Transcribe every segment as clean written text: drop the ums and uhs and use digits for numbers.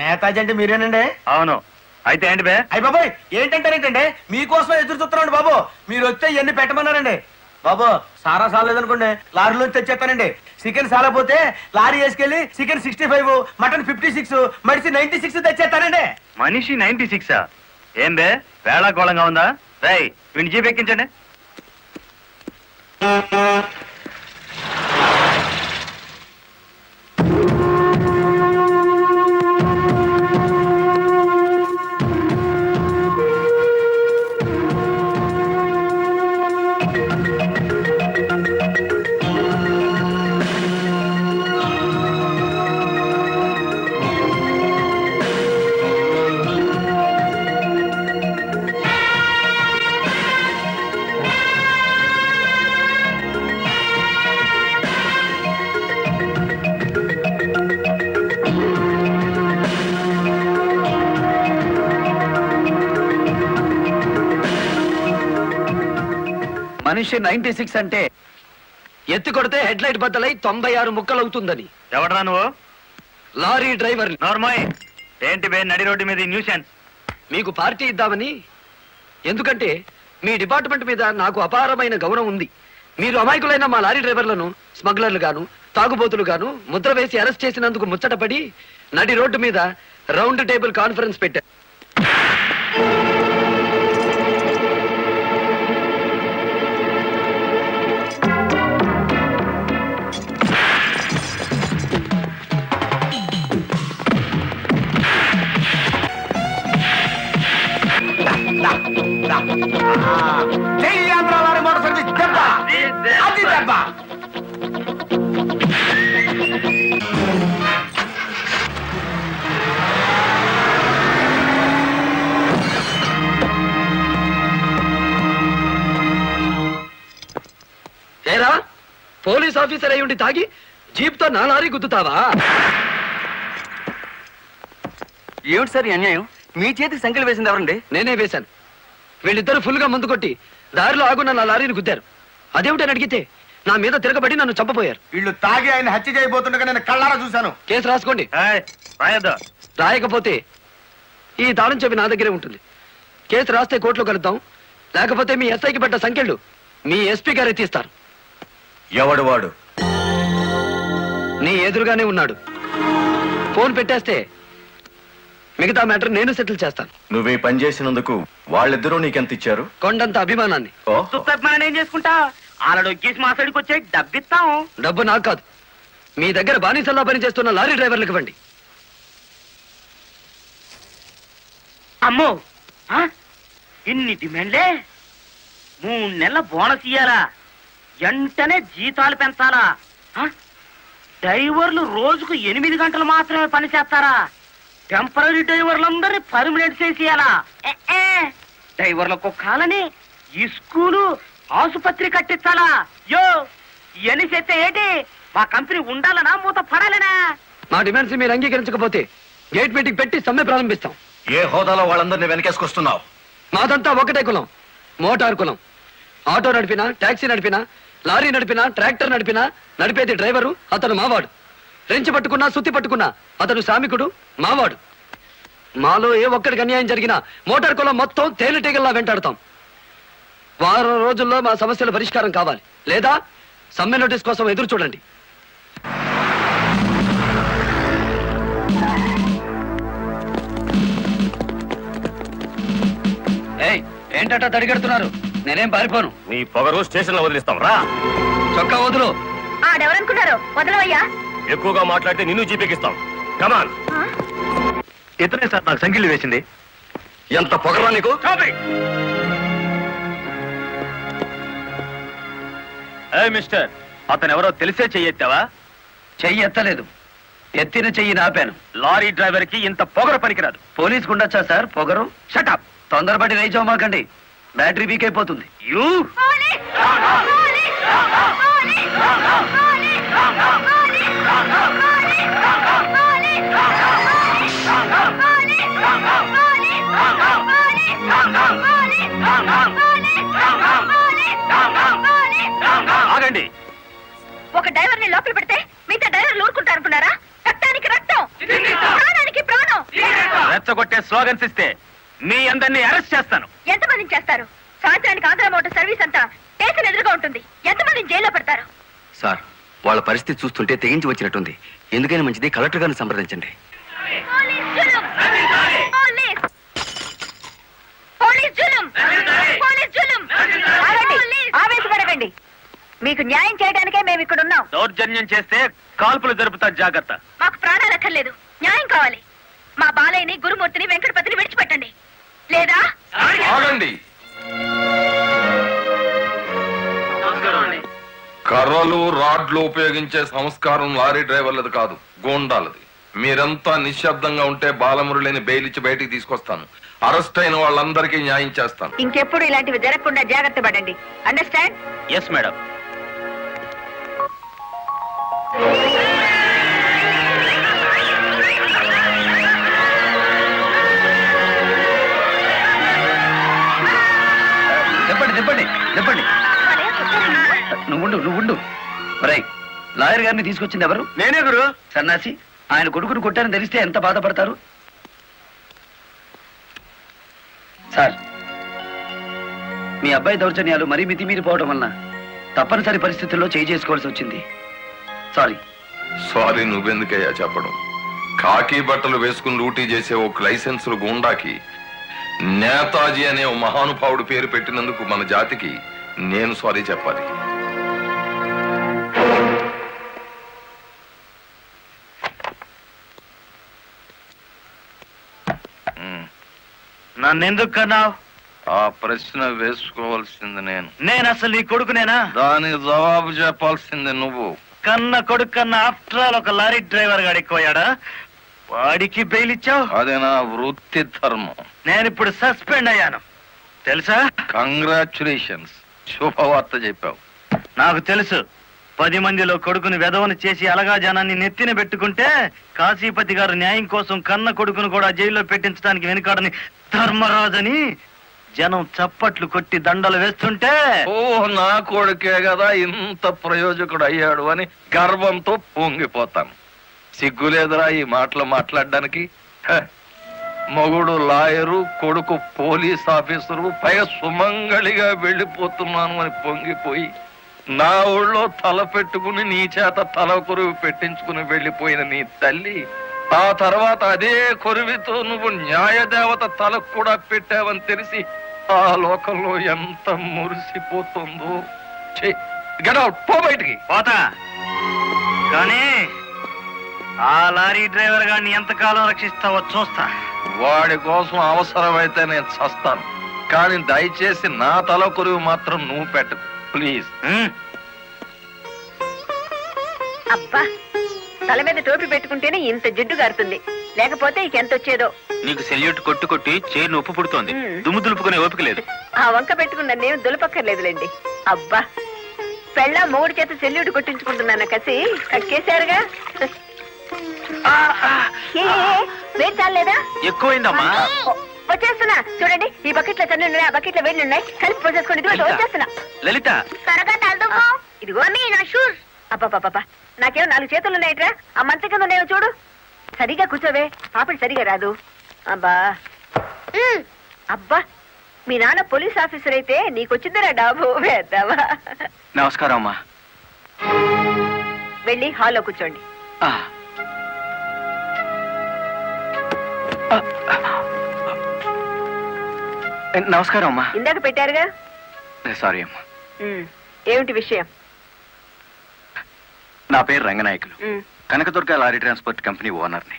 నేతాజీ అంటే మీరేనండి? అవును. అయితే ఏంటి బే? అయ్య బాబాయ్, ఏంటంటారేంటండి? మీకోసం ఎదురు చూస్తున్నాండి బాబు. మీరు వస్తే ఇవన్నీ పెట్టమన్నారండి బాబు. సారా సాలేదనుకోండి, లారీలో తెచ్చేస్తానండి. చికెన్ సాలపోతే లారీ వేసుకెళ్లి చికెన్ 65, మటన్ 56, మడిసి 96 తెచ్చేస్తానండి. మనిషి 96? ఏం బే వేళాకోళంగా ఉందా? రై వీడిని జీప్ ఎక్కించండి. మనిషి 96 అంటే ఎత్తి కొడితే హెడ్ లైట్ బద్దలై 96 ముక్కలు అవుతుందని. ఎవడరా నువ్వు? Lorry driver. నోర్మాయ్. ఏంటి బే నడి రోడ్డు మీద న్యూసెన్స్? మీకు పార్టీ ఇద్దామని. ఎందుకంటే మీ డిపార్ట్మెంట్ మీద నాకు అపారమైన గౌరవం ఉంది. మీరు అమాయకులైన మా లారీ డ్రైవర్లను స్మగ్లర్లు గాను తాగుబోతులు గాను ముద్ర వేసి అరెస్ట్ చేసినందుకు ముచ్చటపడి నడి రోడ్డు మీద రౌండ్ టేబుల్ కాన్ఫరెన్స్ పెట్టారు. జై ఆంధ్ర లారీ మోటార్ సర్వీస్ దెబ్బ. అది దెబ్బ. ఏరా పోలీస్ ఆఫీసర్ అయి ఉండి తాగి జీప్ తో నా లారీ గుద్దుతావా? ఏమిటి సార్ ఈ అన్యాయం? మీ చేతికి సంఖ్యలు వేసింది ఎవరండి? నేనే వేశాను. వీళ్ళిద్దరు ఫుల్ గా ముందు కొట్టి దారిలో ఆగున్న నా లారీని గుద్దారు. అదేమిటని అడిగితే నా మీద తిరగబడి నన్ను చంపపోయారు. వీళ్ళు తాగి ఆయన హత్య చేయబోతుండగా నేను కళ్ళారా చూశాను. కేసు రాసుకోండి. రాయద్దు. రాయకపోతే ఈ తాళం చెవి నా దగ్గరే ఉంటుంది. కేసు రాస్తే కోర్టులో కలుద్దాం. లేకపోతే మీ ఎస్ఐకి పడ్డ సంఖ్యలు మీ ఎస్పీ గారే తీస్తారు. ఎవడు వాడు? నీ ఎదురుగానే ఉన్నాడు. ఫోన్ పెట్టేస్తే మిగతా మ్యాటర్ నేను సెటిల్ చేస్తాను. నువ్వే పని చేసినందుకు వాళ్ళిద్దరూ నీకెంత ఇచ్చారు? కొండంత అభిమానాన్ని. మనం ఏం చేసుకుంటా? ఆలడు గీసి మాసాడికి వచ్చే డబ్బిస్తాం. డబ్బు నాకు కాదు, మీ దగ్గర బానిసల్లా పని చేస్తున్న లారీ డ్రైవర్లకు ఇవ్వండి. అమ్మో, ఇన్ని డిమాండ్లే? 3 నెలల బోనస్ ఇయ్యాలా? వెంటనే జీతాలు పెంచాలా? డ్రైవర్లు రోజుకు 8 గంటలు మాత్రమే పని చేస్తారా? టెంపరీ డ్రైవర్లందరినీ పర్మనెంట్ చేసేయాలా? డ్రైవర్లకు కాలని ఈ స్కూలు ఆసుపత్రి కట్టించాలా? యో ఇవన్నీ చేస్తే ఏంటి? మా కంపెనీ ఉండాలనా మూత పడాలనా? మా డిమాండ్స్ మీరు అంగీకరించకపోతే గేట్ మీటింగ్ పెట్టి సమ్మె ప్రారంభిస్తాం. ఏ హోదాలో వాళ్ళందరినీ వెనకేసుకొస్తున్నావు? మాదంతా ఒకటే కులం, మోటార్ కులం. ఆటో నడిపినా, టాక్సీ నడిపినా, లారీ నడిపినా, ట్రాక్టర్ నడిపినా నడిపేది డ్రైవరు. అతను మావాడు. రెంచి పట్టుకున్నా, సుత్తి పట్టుకున్నా అతను శ్రామికుడు, మావాడు. మాలో ఏ ఒక్కడికి అన్యాయం జరిగినా మోటార్ కులం మొత్తం తేనెటీగల్లా వెంటాడతాం. వారం రోజుల్లో మా సమస్యల పరిష్కారం కావాలి, లేదా సమ్మె నోటీస్ కోసం ఎదురు చూడండి. ఏంటట తడిగడుతున్నారు? నేనేం పారిపోను. నీ పొగరు స్టేషన్ లో వదిలిస్తాం. రా. చొక్కా వదులు. ఆడెవరనుకున్నారు? వదలవయ్యా. ఎక్కువగా మాట్లాడితే నిన్ను జీపెక్కిస్తాం. కమాన్. ఇతనే సార్ నాకు సంఖ్యలు వేసింది. ఎంత పొగరా నీకు? మిస్టర్, అతను ఎవరో తెలిసే చెయ్యెత్తావా? చెయ్యి ఎత్తలేదు, ఎత్తిన చెయ్యి నాపాను. లారీ డ్రైవర్ కి ఇంత పొగరు పనికిరాదు. పోలీసుకు ఉండొచ్చా సార్ పొగరు? షటప్. తొందరపడి రైచోమాకండి, బ్యాటరీ వీక్ అయిపోతుంది. ఆగండి. ఒక డ్రైవర్ ని లోపల పెడితే మిగతా డ్రైవర్లు ఊరుకుంటారనుకున్నారా? రక్తానికి రక్తం, ప్రాణానికి ప్రాణం. రెచ్చగొట్టే స్లోగన్స్ ఇస్తే మీ అందరినీ అరెస్ట్ చేస్తాను. ఎంతమందిని చేస్తారు? సాయంత్రానికి ఆంధ్ర మోటార్ సర్వీస్ అంతా స్టేషన్ ఎదురుగా ఉంటుంది. ఎంతమందిని జైల్లో పెడతారు? సార్, వాళ్ళ పరిస్థితి చూస్తుంటే తెగించి వచ్చినట్టుంది. ఎందుకైనా మంచిది కలెక్టర్ గారిని సంప్రదించండి. పోలీస్ జులుం! పోలీస్! పోలీస్ జులుం! పోలీస్ జులుం! ఆగండి! ఆవేశపడకండి. మీకు న్యాయం చేయడానికే మేము ఇక్కడ ఉన్నాం. దౌర్జన్యం చేస్తే కాల్పులు జరుపుతా, జాగ్రత్త. మాకు ప్రాణాలు అక్కర్లేదు, న్యాయం కావాలి. మా బాలయ్యని, గురుమూర్తిని, వెంకటపతిని విడిచిపెట్టండి. లేదా ఆగండి. కర్రలు రాడ్లు ఉపయోగించే సంస్కారం లారీ డ్రైవర్లది కాదు, గోండాలది. మీరంతా నిశ్శబ్దంగా ఉంటే బాలమురళిని బెయిలిచ్చి బయటికి తీసుకొస్తాను. అరెస్ట్ అయిన వాళ్ళందరికీ న్యాయం చేస్తాను. ఇంకెప్పుడు ఇలాంటివి జరగకుండా జాగ్రత్త పడండి. అండర్స్టాండ్? Yes madam. చెప్పండి. నువ్వుండు. రై, లాయర్ గారిని తీసుకొచ్చింది ఎవరు? నేనే గురు. సన్నాసి, ఆయన కొడుకును కొట్టారని తెలిస్తే ఎంత బాధపడతారు? సార్, మీ అబ్బాయి దౌర్జన్యాలు మరీ మితిమీరిపోవడం వలన తప్పనిసరి పరిస్థితుల్లో చేయి చేసుకోవాల్సి వచ్చింది. సారీ. సారీ నువ్వెందుకయ్యా చెప్పడం? కాకి బట్టలు వేసుకుని డ్యూటీ చేసే ఒక లైసెన్సులు గూండాకి నేతాజీ అనే ఓ మహానుభావుడు పేరు పెట్టినందుకు మన జాతికి నేను సారీ చెప్పాలి. నన్నెందుకు కన్నావు? ఆ ప్రశ్న వేసుకోవాల్సింది నేను అసలు నీ కొడుకునేనా? దానికి జవాబు చెప్పాల్సింది నువ్వు. కన్న కొడుకు కన్నా ఆఫ్టర్ ఆల్ ఒక లారీ డ్రైవర్ గాడు ఎక్కువయ్యాడా? వాడికి బెయిల్ ఇచ్చావు? అదే నా వృత్తి ధర్మం. నేను ఇప్పుడు సస్పెండ్ అయ్యాను తెలుసా? కంగ్రాచులేషన్స్, శుభవార్త చెప్పావు. నాకు తెలుసు. 10 మందిలో కొడుకుని వెధవను చేసి అలగా జనాన్ని నెత్తిన పెట్టుకుంటే కాశీపతి గారు న్యాయం కోసం కన్న కొడుకును కూడా జైల్లో పెట్టించడానికి వెనుకాడని ధర్మరాజని జనం చప్పట్లు కొట్టి దండలు వేస్తుంటే, ఓ నా కొడుకే కదా ఇంత ప్రయోజకుడు అయ్యాడు అని గర్వంతో పొంగిపోతాను. సిగ్గులేదురా ఈ మాటలు మాట్లాడడానికి? మగుడు లాయరు, కొడుకు పోలీస్ ఆఫీసరు, పైగా సుమంగళిగా వెళ్ళిపోతున్నాను అని పొంగిపోయి నా ఊళ్ళో తల పెట్టుకుని నీ చేత తల కొరువు పెట్టించుకుని వెళ్ళిపోయిన నీ తల్లి ఆ తర్వాత అదే కొరువితో నువ్వు న్యాయదేవత తలకు కూడా పెట్టావని తెలిసి ఆ లోకంలో ఎంత మురిసిపోతుందో. గెట్ అవుట్, పో బయటికి. పోతా. కానీ ఆ లారీ డ్రైవర్ గారిని ఎంతకాలం రక్షిస్తావో చూస్తా. వాడి కోసం అవసరమైతే నేను చస్తాను, కానీ దయచేసి నా తల కొరువు మాత్రం నువ్వు పెట్టకు ప్లీజ్. అబ్బా, తల మీద టోపీ పెట్టుకుంటేనే ఇంత జిడ్డు గారుతుంది, లేకపోతే ఇంకెంత వచ్చేదో. నీకు సెల్యూట్ కొట్టు కొట్టి చేరు నొప్పు పుడుతోంది, దుమ్ము దులుపుకునే ఓపిక లేదు. ఆ వంక పెట్టుకున్న నేను దులపక్కర్లేదులేండి. అబ్బా, పెళ్ళ మూడు చేత సెల్యూట్ కొట్టించుకుంటున్నాను కసి కక్కేశారుగా. వేడి చాలేదా? ఎక్కువైందమ్మా. వచ్చేస్తున్నా చూడండి. ఈ బకెట్ లో తన్ను ఉన్నాయి, ఆ బకెట్ లో వేడి ఉన్నాయి, కలిపి పోసేసుకోండి. వచ్చేస్తున్నా. లలిత, త్వరగా తలదుకో. ఇదిగో నీ నా షూస్. అబ్బా, నాకేమో 4 చేతులు ఉన్నాయిట్రా. ఆ మంత్రి కింద ఉన్నాయో చూడు. సరిగా కూర్చోవే, పాపడి సరిగా రాదు. అబ్బా అబ్బా, మీ నాన్న పోలీస్ ఆఫీసర్ అయితే నీకొచ్చిందిరా డాబు. వేద్దావా? నమస్కారం అమ్మా. వెళ్ళి హాల్లో కూర్చోండి. నమస్కారం అమ్మా. ఇందాక పెట్టారుగా. సారీ అమ్మా. ఏమిటి విషయం? నా పేరు రంగనాయకులు, ఉమ్, కనకదుర్గ లారీ ట్రాన్స్పోర్ట్ కంపెనీ ఓనర్ని.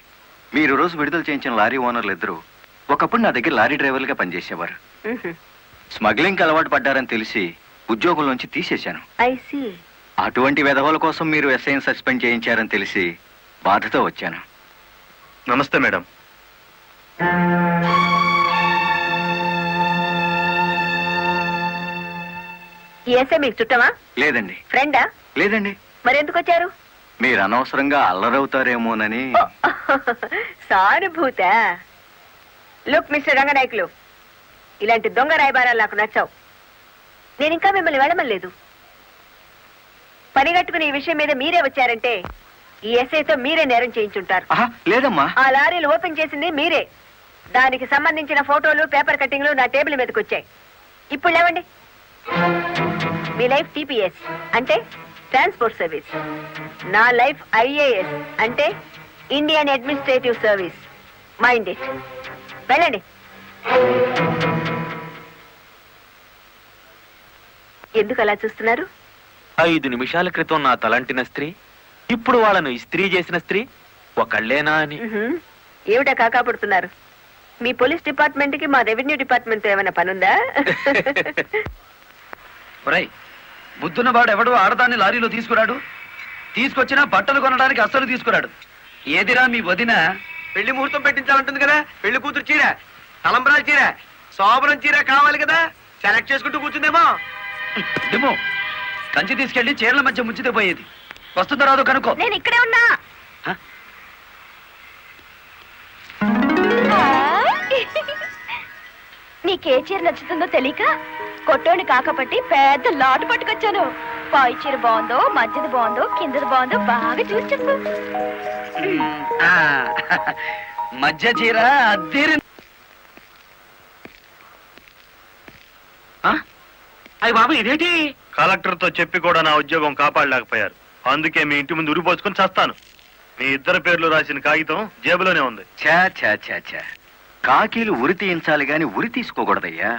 మీరు రోజు విడుదల చేయించిన లారీ ఓనర్లు ఇద్దరు ఒకప్పుడు నా దగ్గర లారీ డ్రైవర్లుగా పనిచేసేవారు. ఉహు. స్మగ్లింగ్కి అలవాటు పడ్డారని తెలిసి ఉద్యోగం నుంచి తీసేశాను. I see. అటువంటి వెధవల కోసం మీరు ఎస్ఐని సస్పెండ్ చేయించారని తెలిసి బాధతో వచ్చాను. నమస్తే మేడం. ఈ ఎస్ఐ మీకు చుట్టమా? లేదండి. ఫ్రెండా? లేదండి. మరెందుకు వచ్చారు? మీరు అనవసరంగా అల్లరవుతారేమోనని. సానుభూత. లుక్ మిస్టర్ రంగనాయకులు, ఇలాంటి దొంగ రాయబారాలు నాకు నచ్చావు. నేను ఇంకా మిమ్మల్ని వెళ్ళమలేదు. పని కట్టుకుని ఈ విషయం మీద మీరే వచ్చారంటే ఈ ఎస్ఐతో మీరే నేరం చేయించుంటారు. లేదమ్మా. ఆ లారీలు ఓపెన్ చేసింది మీరే. దానికి సంబంధించిన ఫోటోలు, పేపర్ కట్టింగ్లు నా టేబుల్ మీదకి వచ్చాయి. ఇప్పుడు లేవండి. మీ లైఫ్ టీపీఎస్ అంటే ట్రాన్స్పోర్ట్ సర్వీస్, నా లైఫ్ ఐఏఎస్ అంటే Indian administrative service. Mind it. వెళ్ళండి. ఎందుకు అలా చూస్తున్నారు? 5 నిమిషాల క్రితం నా తలంటిన స్త్రీ ఇప్పుడు వాళ్ళను ఇస్త్రీ చేసిన స్త్రీ ఒకళ్ళేనా అని. ఏమిటా కాకాపడుతున్నారు? మీ పోలీస్ డిపార్ట్మెంట్ కి మా రెవెన్యూ డిపార్ట్మెంట్ తో ఏమైనా పనుందా? ఒరేయ్, బుద్ధున్న వాడు ఎవడు ఆడదాన్ని లారీలో తీసుకురాడు. తీసుకొచ్చినా బట్టలు కొనడానికి అస్సలు తీసుకురాడు. ఏదిరా మీ వదిన? పెళ్లి ముహూర్తం పెట్టించాలంటుంది కదా. పెళ్లి కూతురు చీర, తలంబరాల చీర, శోభనం చీర కావాలి కదా. సెలెక్ట్ చేసుకుంటూ కూర్చుందేమో. ఏమో కంచి తీసుకెళ్లి చీరల మధ్య ముంచితే పోయేది. వస్తుందో రాదో కనుక్కో. నేను ఇక్కడే ఉన్నా. హ? నీకే చీర నచ్చుతుందో తెలియక కొట్టోని కాకపట్టి పెద్ద లాటు పట్టుకొచ్చాను. పై చీర బాగుందో, మధ్యది బాగుందో, కిందది బాగుందో బాగా చూసి చెప్పు. ఆ, మధ్య చీర అద్దీరి. అయ్యి బాబు ఇదేంటి? కలెక్టర్ తో చెప్పి కూడా నా ఉద్యోగం కాపాడలేకపోయారు. అందుకే మీ ఇంటి ముందు ఉరిపోసుకొని చస్తాను. మీ ఇద్దరు పేర్లు రాసిన కాగితం జేబులోనే ఉంది. ఛా ఛా ఛా ఛా, కాకీలు ఉరి తీయించాలి గాని ఉరి తీసుకోకూడదయ్యా.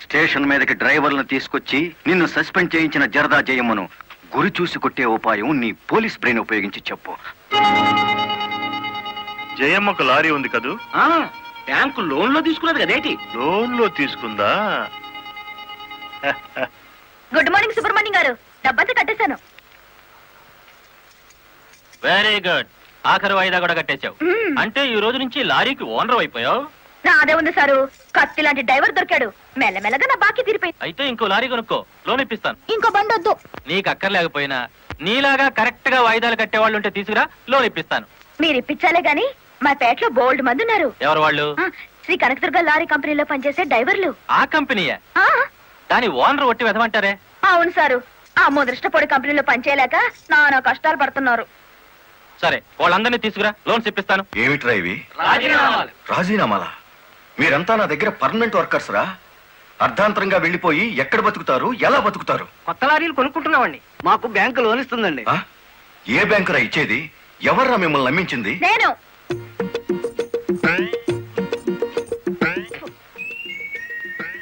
స్టేషన్ మీదకి డ్రైవర్లను తీసుకొచ్చి నిన్ను సస్పెండ్ చేయించిన జరదా జయమ్మను గురి చూసి కొట్టే ఉపాయం నీ పోలీస్ బ్రెయిన్ ఉపయోగించి చెప్పు. జయమ్మకు లారీ ఉంది కదూ? బ్యాంకు లోన్ లో తీసుకున్నది కదేటి? లోన్ లో తీసుకుందా? గుడ్ మార్నింగ్ సుబ్రహ్మణ్యం గారు. డబ్బంతా కట్టేశాను. Very good. ఆఖరి వాయిదా కూడా కట్టేశావు. అంటే ఈ రోజు నుంచి లారీకి ఓనర్ అయిపోయావు. నా అదే ఉంది సారు. కత్తి లాంటి డ్రైవర్ దొరికాడు. మెల్లమెల్లగా నా బాకీ తీరిపోయింది. అయితే ఇంకో లారీ కొనుక్కో, లోన్ ఇప్పిస్తాను. ఇంకో బండి వద్దు. నీకు అక్కర్లేకపోయినా నీలాగా కరెక్ట్ గా వాయిదాలు కట్టేవాళ్ళు ఉంటే తీసుకురా, లోన్ ఇప్పిస్తాను. మీరు ఇప్పించాలే గాని మా పేటలో బోల్డ్ మంది ఉన్నారు. ఎవరు వాళ్ళు? శ్రీ కనకదుర్గ లారీ కంపెనీలో పనిచేసే డ్రైవర్లు. ఆ కంపెనీయే? ఆ, దాని ఓనర్ ఒట్టి వెదమంటారే? అవును సారు. ఆ ముదృష్టపొడి కంపెనీలో పనిచేయలేక నానా కష్టాలు పడుతున్నారు. సరే, వాళ్ళందరినీ తీసుకురా, లోన్స్ ఇప్పిస్తాను. ఏమిట్రా ఇవి? రాజీనామాలా? మీరంతా నా దగ్గర పర్మనెంట్ వర్కర్స్ రా. అర్ధాంతరంగా వెళ్ళిపోయి ఎక్కడ బతుకుతారు, ఎలా బతుకుతారు? కొత్త లారీలు కొనుక్కుంటున్నామండి. మాకు బ్యాంకు లోన్ ఇస్తుందండి. ఆ? ఏ బ్యాంకురా ఇచ్చేది? ఎవర్రా మిమ్మల్ని నమ్మించింది? నేను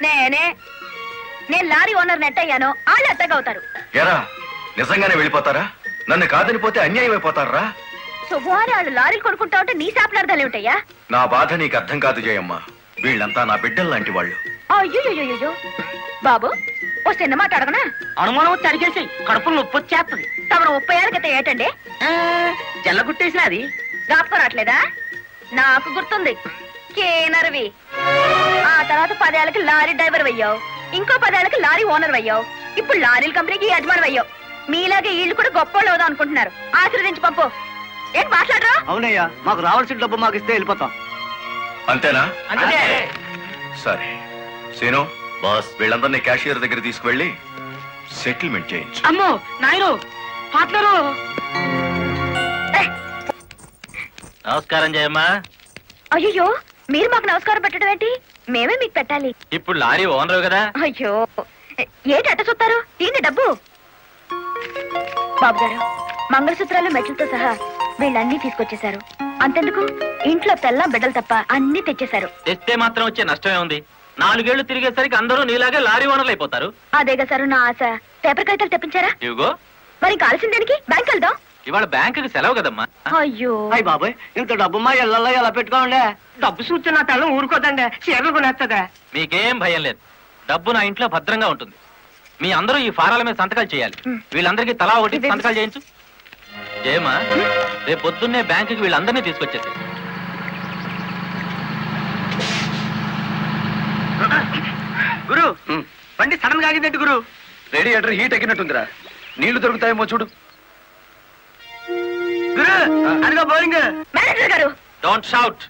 నేనే నేను లారీ ఓనర్ నెట్ అయ్యాను. వాళ్ళు ఎత్తగవుతారు. ఎరా, నిజంగానే వెళ్ళిపోతారా? నన్ను కాదని పోతే అన్యాయం అయిపోతారా? శుభవారి వాళ్ళు లారీలు కొనుక్కుంటా ఉంటే నీ శాపలార్థాలు ఏమిటయ్యా? నా బాధ నీకు అర్థం కాదు జయమ్మ. వీళ్ళంతా నా బిడ్డలు లాంటి వాళ్ళు. అయ్యో బాబు, ఓ చిన్న మాట అడగనా? అనుమానం వచ్చి అడిగేసి కడుపులో నొప్పి వచ్చేస్తుంది. తమరు 30 ఏళ్ళ క్రితం ఏటండి జల్లగుట్టేసిన అది జ్ఞాపకం రావట్లేదా? నాకు గుర్తుంది. కేనర్వి. ఆ తర్వాత 10 ఏళ్ళకి లారీ డ్రైవర్ అయ్యావు. ఇంకో 10 ఏళ్ళకి లారీ ఓనర్ అయ్యావు. ఇప్పుడు లారీల కంపెనీకి యజమాని అయ్యావు. మీలాగే వీళ్ళు కూడా గొప్పోళ్ళు అవుదాం అనుకుంటున్నారు. ఆశీర్వదించి పంపు. ఏం మాట్లాడరా? అవునయ్యా, మాకు రావాల్సిన డబ్బు మాకు ఇస్తే వెళ్ళిపోతాం. అంతేనా? అంతే. సరే సీను బాస్, వీళ్ళందరినీ క్యాషియర్ దగ్గర తీసుకువెళ్ళి సెటిల్మెంట్ చేయించు. అమ్మో నాయరు పాటలరు. నమస్కారం జయమ్మా. అయ్యో, మీరు మాకు నమస్కారం పెట్టడం ఏంటి? మేమే మీకు పెట్టాలి. ఇప్పుడు లారీ ఓనర్ కదా. అయ్యో, ఏంటి అట్ట చూస్తారు? దీన్ని డబ్బు. బాబు గారు, మంగళసూత్రాలు మెట్లతో సహా వీళ్ళన్నీ తీసుకొచ్చేశారు. అంతెందుకు, ఇంట్లో తెల్ల బిడ్డలు తప్ప అన్ని తెచ్చేశారు. తెస్తే మాత్రం వచ్చే నష్టమే ఉంది. 4 ఏళ్లు తిరిగేసరికి అందరూ నీలాగే లారీ ఓనర్లు అయిపోతారు. అదేగా సారు నా ఆశ. పేపర్ కాగితాలు తెప్పించారా? ఇవిగో. మరి కాల్సిన దానికి బ్యాంక్ వెళ్దాం. ఇవాళ బ్యాంకుకి సెలవు కదమ్మా. అయ్యో, అయ్యి బాబాయ్, ఇంత డబ్బు మా ఇళ్ళల్లో ఎలా పెట్టుకోండి. డబ్బు చూస్తే నా తల్లం ఊరుకోదండి. చీరలు కొనేస్తుందా? మీకేం భయం లేదు. డబ్బు నా ఇంట్లో భద్రంగా ఉంటుంది. మీ అందరూ ఈ ఫారాల మీద సంతకాలు చేయాలి. వీళ్ళందరికీ తలా ఒకటి సంతకాలు చేయించు. జయమ్మా, రేపు పొద్దున్నే బ్యాంకుకి వీళ్ళందరినీ తీసుకొచ్చేసి. గురు, బండి సడన్ గా ఆగిందంటే గురు. Radiator heat ఎక్కినట్టుందిరా. నీళ్లు దొరుకుతాయేమో చూడు. గురు, అదిగో బౌలింగ్. మేనేజర్ గారు, డోంట్ షౌట్.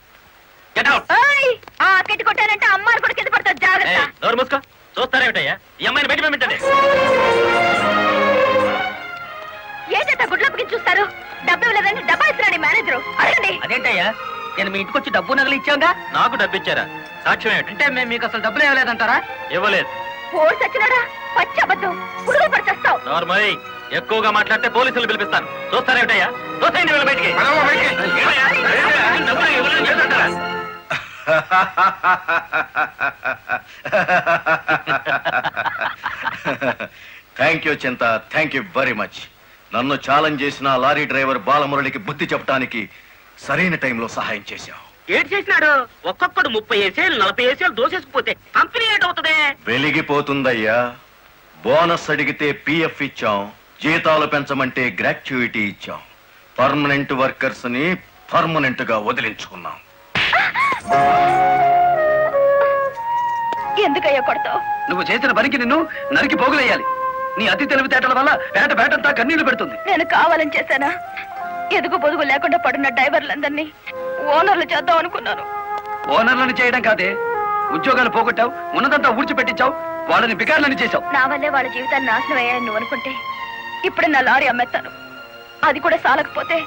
Get out. ఓయ్, ఆ కెట్టి కొట్టానంటే అమ్మారు కూడా కింద పడతారు. జాగ్రత్త. నోరు మూసుకో. చూస్తారేమిటయ్యా? ఈ అమ్మాయిని బయట పంపించండి. ఏంటంటే గుడ్లప్పకి చూస్తారు? డబ్బు ఇవ్వలేదండి, డబ్బా ఇస్తున్నాడు మేనేజరు. అడగండి. అదేంటయ్యా, నేను మీ ఇంటికి వచ్చి డబ్బు నగలు ఇచ్చాగా. నాకు డబ్బు ఇచ్చారా? సాక్ష్యం ఏమిటి? అంటే మేము మీకు అసలు డబ్బులు ఇవ్వలేదంటారా? ఇవ్వలేదు. ఓడి సచ్చినాడా? పచ్చి అబద్ధం. పురుగులు పడిచేస్తావు. నార్మల్ ఎక్కువగా మాట్లాడితే పోలీసులు పిలిపిస్తాను. చూస్తారేమిటయ్యా? చూస్తాయండి వీళ్ళ బయటికి. డబ్బులు ఇవ్వలేదు చేస్తుంటారా? థ్యాంక్ యూ చింత, థ్యాంక్ యూ వెరీ మచ్. నన్ను ఛాలెంజ్ చేసిన లారీ డ్రైవర్ బాలమురళికి బుద్ధి చెప్పడానికి సరైన టైంలో సహాయం చేశావు. ఏడు చేసినాడు? ఒక్కొక్కడు 30 ఏసేలు 40 ఏసేలు దోసేసుకుపోతే కంపెనీ ఏటవుతుంది? వెలిగిపోతుందయ్యా. బోనస్ అడిగితే పిఎఫ్ ఇచ్చాం, జీతాలు పెంచమంటే గ్రాట్యుయిటీ ఇచ్చాం. పర్మనెంట్ వర్కర్స్ ని పర్మనెంట్ గా వదిలించుకున్నాం. ఎందుకయ్యా కొడతావు? నువ్వు చేసిన పనికి నిన్ను నరికి పోగులేయాలి. నీ అతి తెలివితేటల వల్ల బేటంతా కన్నీళ్లు పెడుతుంది. నేను కావాలని చేశానా? ఎదుగు పొదుగు లేకుండా పడున్న డ్రైవర్లందరినీ ఓనర్లు చేద్దాం అనుకున్నాను. ఓనర్లను చేయడం కాదే, ఉద్యోగాలు పోగొట్టావు, ఉన్నదంతా ఊడ్చిపెట్టించావు, వాళ్ళని బికార్లని చేశావు. నా వల్లే వాళ్ళ జీవితాన్ని నాశనం అయ్యాయని నువ్వు అనుకుంటే ఇప్పుడు నా లారీ అమ్మేస్తాను. అది కూడా సాలకపోతే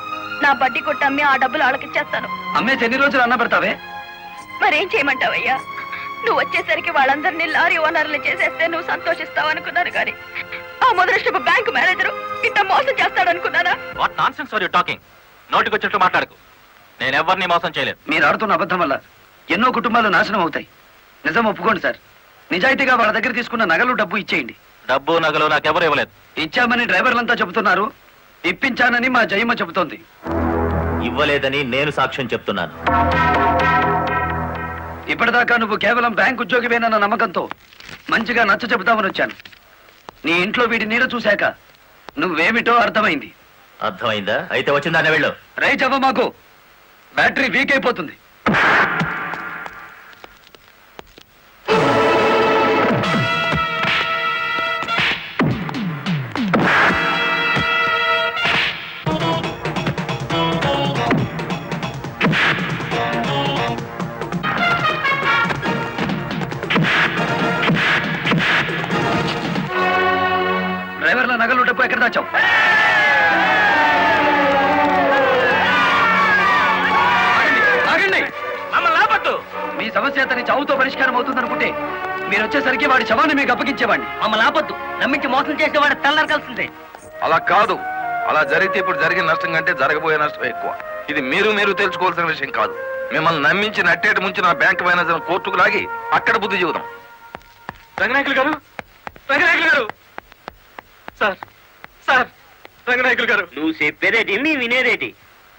నా బడ్డీ కొట్టి అమ్మి ఆ డబ్బులు వాళ్ళకిచ్చేస్తాను. అమ్మేసి ఎన్ని రోజులు అన్న పెడతావే? మరేం చేయమంటావయ్యా? నువ్వు వచ్చేసరికి వాళ్ళందరినీ లారీ ఓనర్లు చేసేస్తే నువ్వు సంతోషిస్తావు అనుకున్నాను కానీ ఆ మొదలష్టపు బ్యాంకు మేనేజరు ఇంత మోసం చేస్తాడనుకున్నానా? What nonsense are you talking? నోటికొచ్చినట్టు మాట్లాడకు. నేను ఎవరిని మోసం చేయలేదు. మీరు ఆడుతున్న అబద్ధం వల్ల ఎన్నో కుటుంబాలు నాశనం అవుతాయి. నిజం ఒప్పుకోండి సార్. నిజాయితీగా వాళ్ళ దగ్గర తీసుకున్న నగలు డబ్బు ఇచ్చేయండి. డబ్బు నగలు నాకెవరు ఇవ్వలేదు. ఇచ్చామని డ్రైవర్లంతా చెబుతున్నారు, ఇప్పించానని మా జయమ్మ చెబుతోంది. ఇవ్వలేదని నేను సాక్ష్యం చెప్తున్నాను. ఇప్పటిదాకా నువ్వు కేవలం బ్యాంక్ ఉద్యోగివేనన్న నమ్మకంతో మంచిగా నచ్చ చెబుతామని వచ్చాను. నీ ఇంట్లో వీడి నీడ చూశాక నువ్వేమిటో అర్థమైంది. అర్థమైందా? అయితే వచ్చిందానే వెళ్ళు. రైట్ అవ్వ, మాకు బ్యాటరీ వీక్ అయిపోతుంది. డ్రైవర్ల నగలు డబ్బు ఎక్కడ దాచావు? ఆగండి. మమ్మల్ని ఆపట్టు. మీ సమస్య అతని చావుతో పరిష్కారం అవుతుందనుకుంటే మీరు వచ్చేసరికి వాడి శవాన్ని మీకు అప్పగించేవాడిని. మమ్మల్ని ఆపొద్దు. నమ్మించి మోసం చేసేవాడు తెల్లరకాల్సిందే. అలా కాదు. అలా జరిగితే ఇప్పుడు జరిగిన నష్టం కంటే జరగబోయే నష్టం ఎక్కువ. ఇది మీరు తెలుసుకోవాల్సిన విషయం కాదు. మిమ్మల్ని నమ్మించి నట్టేట ముంచి నా బ్యాంక్ మేనేజర్ కోర్టుకు లాగి అక్కడ బుద్ధి చెబుదాం. రంగనాయకులు గారు, రంగనాయకులు గారు, సార్ సార్, రంగనాయకులు గారు. నువ్వు చెప్పేదేటి, మీ వినేదేటి?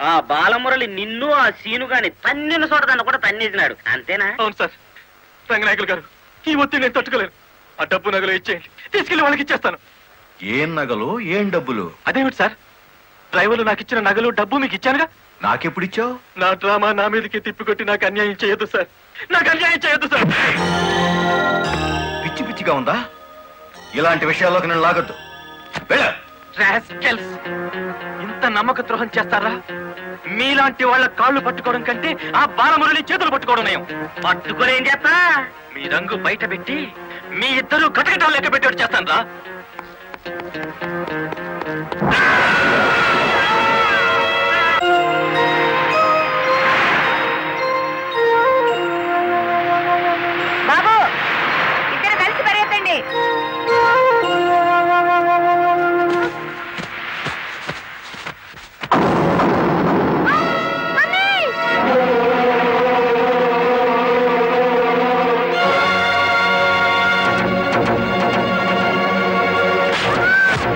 ఆ బాలమురళి నిన్ను ఆ సీను గాని తన్నిన చోటదాన్ని కూడా తన్నేసినాడు, అంతేనా? అవును సార్. రంగనాయకులు గారు, ఈ ఒత్తిడి నేను తట్టుకోలేను. ఆ డబ్బు నగలు ఇచ్చేయండి, తీసుకెళ్లి వాళ్ళకి ఇచ్చేస్తాను. ఏం నగలు, ఏం డబ్బులు? అదేమిటి సార్, డ్రైవర్లు నాకు ఇచ్చిన నగలు డబ్బు మీకు ఇచ్చానుగా. నాకెప్పుడిచ్చావు? నా డ్రామా నా మీదకి తిప్పికొట్టి నాకు అన్యాయం చేయొద్దు సార్. నాకు అన్యాయం చేయొద్దు సార్. పిచ్చి పిచ్చిగా ఉందా? ఇలాంటి విషయాల్లోకి నేను లాగొద్దు. వెళ్ళు. రాస్కెల్స్, ఇంత నమ్మక ద్రోహం చేస్తారా? మీలాంటి వాళ్ళ కాళ్ళు పట్టుకోవడం కంటే ఆ బాలమురళి చేతులు పట్టుకోవడం నయం. పట్టుకొని ఏం చేస్తా? మీ రంగు బయట పెట్టి మీ ఇద్దరు కటకటాలు లెక్క పెట్టేట్టు చేస్తాను రా. బాబు, ఇద్దరు కలిసి పరిగెత్తండి.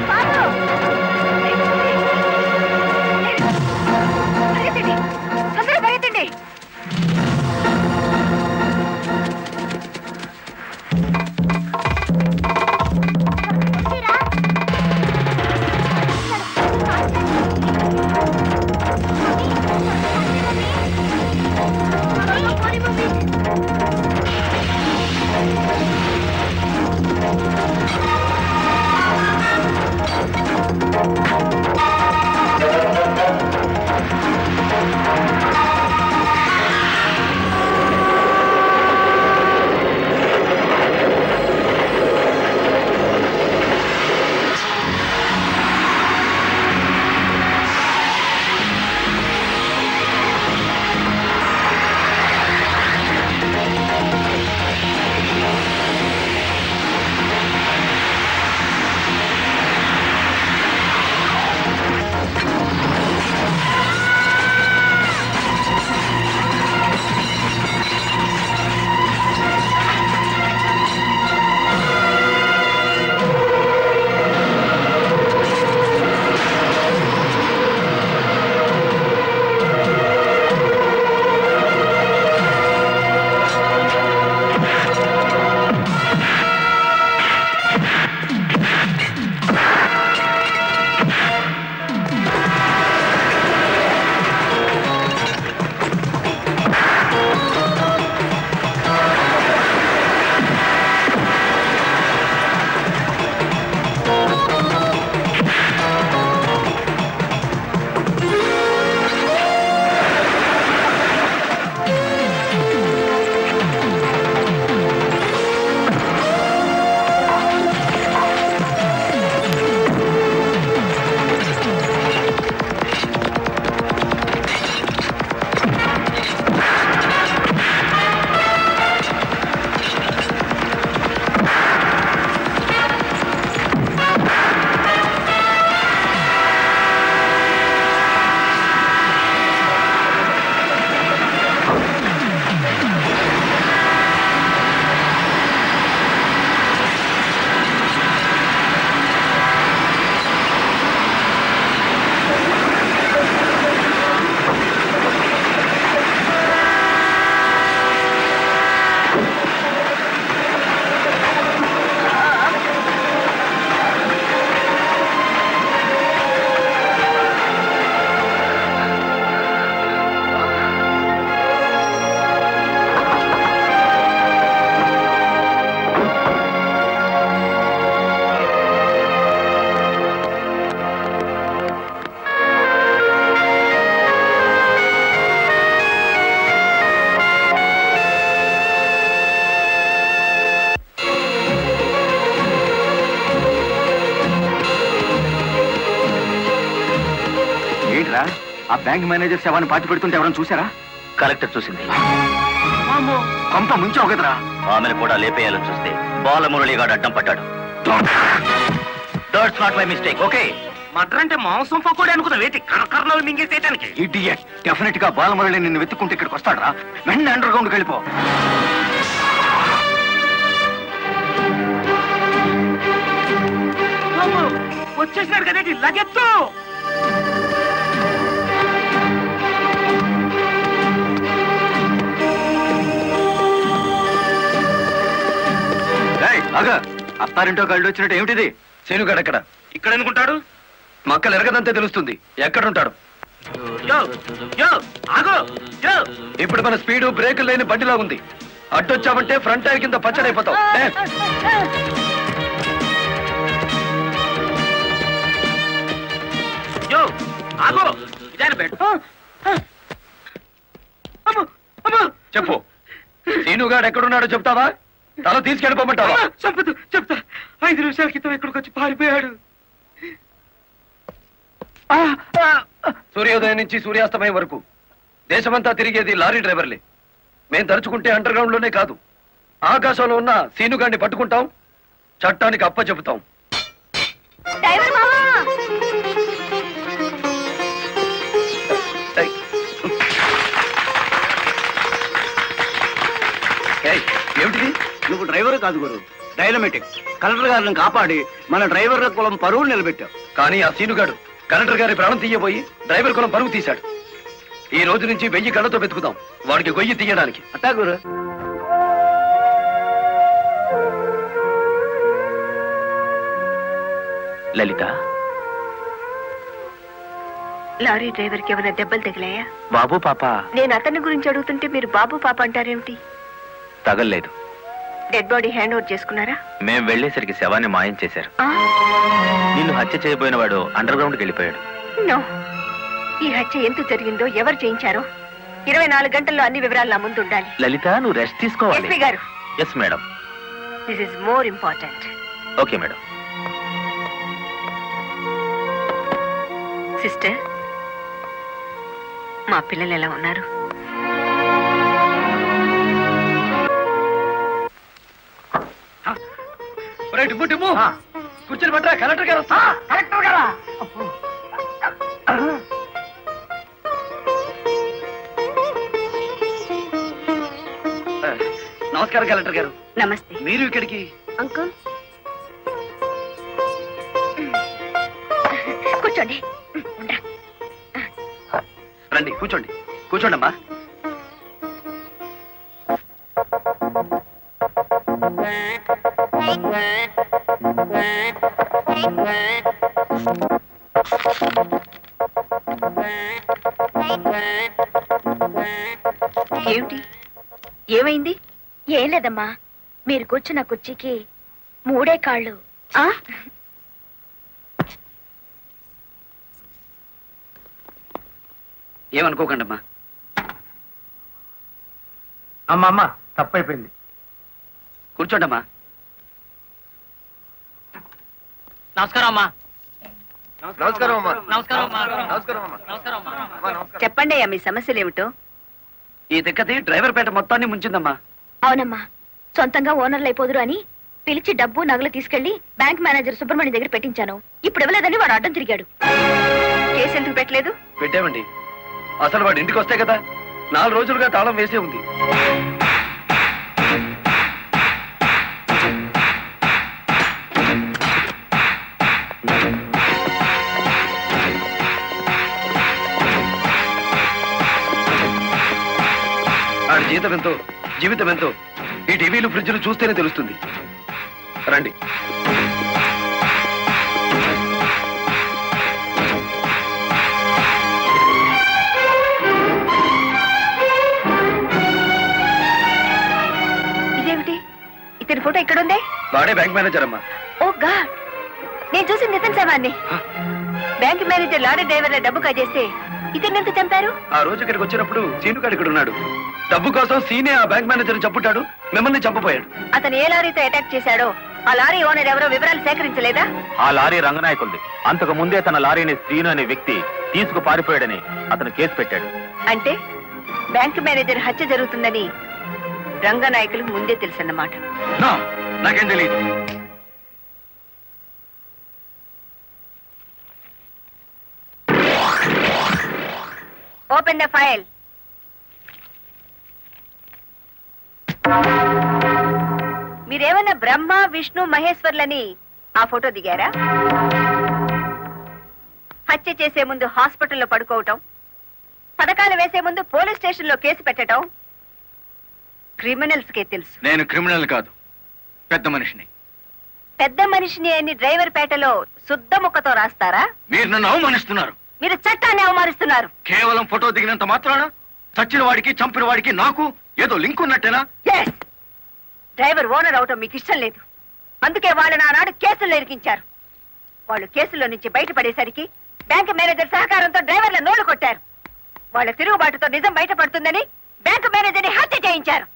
బాబు, ఏంట్రా ఆ బ్యాంక్ మేనేజర్ శవాన్ని పాతి పెడుతుంటే ఎవరైనా చూసారా? కలెక్టర్ చూసింది. కొంప ముంచావు కదరా. ఆమెను కూడా లేపేయాలని చూస్తే బాలమురళిగాడు అడ్డం పడ్డాడు. That's not my mistake. Okay, matar అంటే మాంసం పకోడీ అనుకున్న వేటి కనకర్ణలు మింగేసేయటానికి. ఇడియట్. డెఫినెట్ గా బాలమురళి నిన్ను వెతుక్కుంటే ఇక్కడికి వస్తాడరా. వెంటనే అండర్ గ్రౌండ్కి వెళ్ళిపో. వచ్చేసినాడు కదేటి లగెత్తు. అత్తారింటో కళ్ళు వచ్చినట్టు ఏమిటిది? శీనుగాడు ఎక్కడ? ఇక్కడ ఎందుకుంటాడు? మక్కలు ఎరగదంతే తెలుస్తుంది. ఎక్కడుంటాడు? యో యో ఆగో యో. ఇప్పుడు మన స్పీడు బ్రేకులు లేని బండిలా ఉంది. అడ్డొచ్చామంటే ఫ్రంట్ టైర్ కింద పచ్చడైపోతావు. యో ఆగో. ఇదే బెడ్. చెప్పు, శీనుగాడు ఎక్కడున్నాడో చెప్తావా? తల తీసుకెళ్ళిపోమంటావా? చంపదు, చెప్తా. 5 నిమిషాల క్రితం ఇక్కడికి వచ్చి పారిపోయాడు. సూర్యోదయం నుంచి సూర్యాస్తమయం వరకు దేశమంతా తిరిగేది లారీ డ్రైవర్లే. మేం తలుచుకుంటే అండర్ గ్రౌండ్ లోనే కాదు, ఆకాశంలో ఉన్న సీనుగాడిని పట్టుకుంటాం, చట్టానికి అప్ప చెబుతాం. ఏమిటిది? నువ్వు డ్రైవర్ కాదు గురు, డైనమెటిక్. కలెక్టర్ గారిని కాపాడి మన డ్రైవర్ల కులం పరువులు నిలబెట్టావు. కానీ ఆ సీనుగాడు కలెక్టర్ గారి ప్రాణం తీయబోయి డ్రైవర్ కులం పరుగు తీశాడు. ఈ రోజు నుంచి 1000 కళ్ళతో వెతుకుతాం వాడికి గొయ్యి తీయడానికి. అట్టా గురు. లలిత, లారీ డ్రైవర్ కి ఏమైనా దెబ్బలు తగిలాయా? బాబు పాప. నేను అతని గురించి అడుగుతుంటే మీరు బాబు పాప అంటారేమిటి? తగల్లేదు. డెడ్ బాడీ హ్యాండ్ ఓవర్ చేసుకున్నారా? మేం వెళ్లేసరికి శవాన్ని మాయం చేశారు. నిన్ను హత్య చేయబోయిన వాడు అండర్ గ్రౌండ్కి వెళ్ళిపోయాడు. నో, ఈ హత్య ఎందుకు జరిగిందో, ఎవరు చేయించారో 24 గంటల్లో అన్ని వివరాలు నా ముందు ఉండాలి. లలిత, నువ్వు రెస్ట్ తీసుకోవాలి. ఎస్పీ గారు. Yes madam. This is more important. Okay madam. Sister, మా పిల్లలు ఎలా ఉన్నారు? కూర్చొని పట్టరా, కలెక్టర్ గారు. కలెక్టర్ గారా? నమస్కారం కలెక్టర్ గారు. నమస్తే. మీరు ఇక్కడికి? అంకుల్ కూర్చోండి. రండి, కూర్చోండి. కూర్చోండి అమ్మా. ఏమిటి, ఏమైంది? ఏం లేదమ్మా, మీరు కూర్చున్న కుర్చీకి 3 కాళ్ళు. ఏమనుకోకండి అమ్మా. అమ్మ తప్పైపోయింది. కూర్చోండి అమ్మా. నమస్కారం అమ్మా. నమస్కారం అమ్మా. నమస్కారం అమ్మా. నమస్కారం అమ్మా. నమస్కారం అమ్మా. చెప్పండి అయ్యా, మీ సమస్యలు ఏమిటో. ఈ దిక్కది డ్రైవర్ పేట మొత్తాన్ని ముంచిందమ్మా. అవునమ్మా, సొంతంగా ఓనర్లు అయిపోదురు అని పిలిచి డబ్బు నగలు తీసుకెళ్లి బ్యాంక్ మేనేజర్ సుబ్రహ్మణ్యం దగ్గర పెట్టించాను. ఇప్పుడు ఇవ్వలేదని వాడు అడ్డం తిరిగాడు. కేసు ఎందుకు పెట్టలేదు? పెట్టామండి. అసలు వాడు ఇంటికి వస్తే కదా, 4 రోజులుగా తాళం వేసే ఉంది. ఆడి జీతం ఎంతో, జీవితం ఎంతో ఈ టీవీలు ఫ్రిడ్జ్లు చూస్తేనే తెలుస్తుంది. రండి. ఇదేమిటి, ఇతని ఫోటో ఇక్కడ ఉందే? వాడే బ్యాంక్ మేనేజర్ అమ్మా. ఓ గాడ్, నేను చూసింది ఇతని శవాన్ని. బ్యాంక్ మేనేజర్ లారీ డ్రైవర్ల డబ్బు కాజేస్తే ఇతన్ని ఎంత చంపారు? ఆ రోజు ఇక్కడికి వచ్చినప్పుడు సీనుగాడు ఇక్కడ ఉన్నాడు. డబ్బు కోసం సీనే ఆ బ్యాంక్ మేనేజర్ చంపుతాడు, మిమ్మల్ని చంపపోయాడు. అతను ఏ లారీతో అటాక్ చేశాడో ఆ లారీ ఓనర్ ఎవరో వివరాలు సేకరించలేదా? ఆ లారీ రంగనాయకుల్ది. అంతకు ముందే తన లారీని శ్రీను అనే వ్యక్తి తీసుకు పారిపోయాడని అతను కేసు పెట్టాడు. అంటే బ్యాంక్ మేనేజర్ హత్య జరుగుతుందని రంగనాయకులకు ముందే తెలుసన్నమాట. నో, నాకేం తెలియదు. Open the file. మీరేమన్నా బ్రహ్మ విష్ణు మహేశ్వర్లని ఆ ఫోటో దిగారా? హత్య చేసే ముందు హాస్పిటల్లో పడుకోవటం, పథకాలు వేసే ముందు పోలీస్ స్టేషన్లో కేసు పెట్టడం క్రిమినల్స్ కే తెలుసు. నేను క్రిమినల్ కాదు, పెద్ద మనిషిని. పెద్ద మనిషిని అని డ్రైవర్ పేటలో శుద్ధ ముక్కతో రాస్తారా? మీరు నన్ను అవమానిస్తున్నారు. మీరు చట్టాన్ని అవమానిస్తున్నారు. కేవలం ఫోటో దిగినంత మాత్రాన చచ్చిన వాడికి చంపిన వాడికి నాకు ఏదో లింక్ ఉన్నట్టేనా? Yes! డ్రైవర్ ఓనర్ అవటం మీకు ఇష్టం లేదు. అందుకే వాళ్ళని ఆనాడు కేసుల్లో ఇరికించారు. వాళ్ళు కేసులో నుంచి బయటపడేసరికి బ్యాంక్ మేనేజర్ సహకారంతో డ్రైవర్ల నోళ్లు కొట్టారు. వాళ్ళ తిరుగుబాటుతో నిజం బయటపడుతుందని బ్యాంక్ మేనేజర్ని హత్య చేయించారు.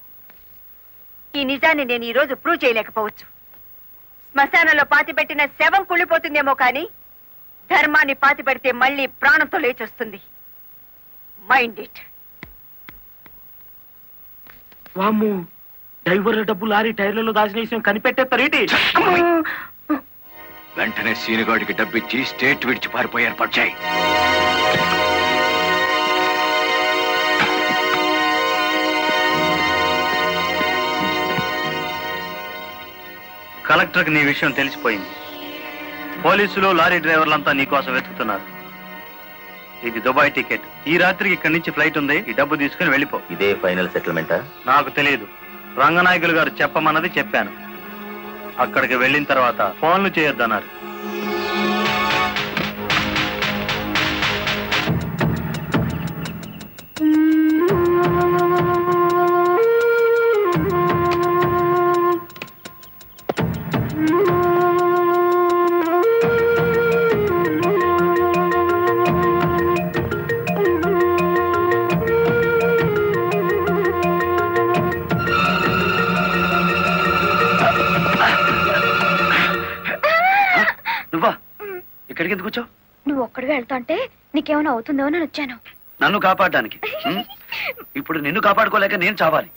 ఈ నిజాన్ని నేను ఈ రోజు ప్రూవ్ చేయలేకపోవచ్చు. శ్మశానంలో పాతిపెట్టిన శవం కుళ్ళిపోతుందేమో కానీ ధర్మాన్ని పాతిపెడితే మళ్ళీ ప్రాణంతో లేచొస్తుంది. Mind it. వామ్ము, డ్రైవర్ల డబ్బు లారీ టైర్లలో దాచిన విషయం కనిపెట్టేస్తారేంటి? వెంటనే సీనుగాడికి డబ్బిచ్చి స్టేట్ విడిచి పారిపోయి ఏర్పాటు చేయి. కలెక్టర్కి నీ విషయం తెలిసిపోయింది. పోలీసులు లారీ డ్రైవర్లంతా నీకోసం వెతుకుతున్నారు. ఇది దుబాయ్ టికెట్. ఈ రాత్రికి ఇక్కడి నుంచి ఫ్లైట్ ఉంది. ఈ డబ్బు తీసుకుని వెళ్ళిపో. ఇదే ఫైనల్ సెటిల్మెంటా? నాకు తెలియదు. రంగనాయకులు గారు చెప్పమన్నది చెప్పాను. అక్కడికి వెళ్ళిన తర్వాత ఫోన్లు చేయొద్దన్నారు. నువ్వా ఇక్కడికి ఎందుకు వచ్చావు? నువ్వు ఒక్కడిగా వెళ్తుంటే నీకేమైనా అవుతుందో అని వచ్చాను. నన్ను కాపాడడానికి. ఇప్పుడు నిన్ను కాపాడుకోలేక నేను చావాలి.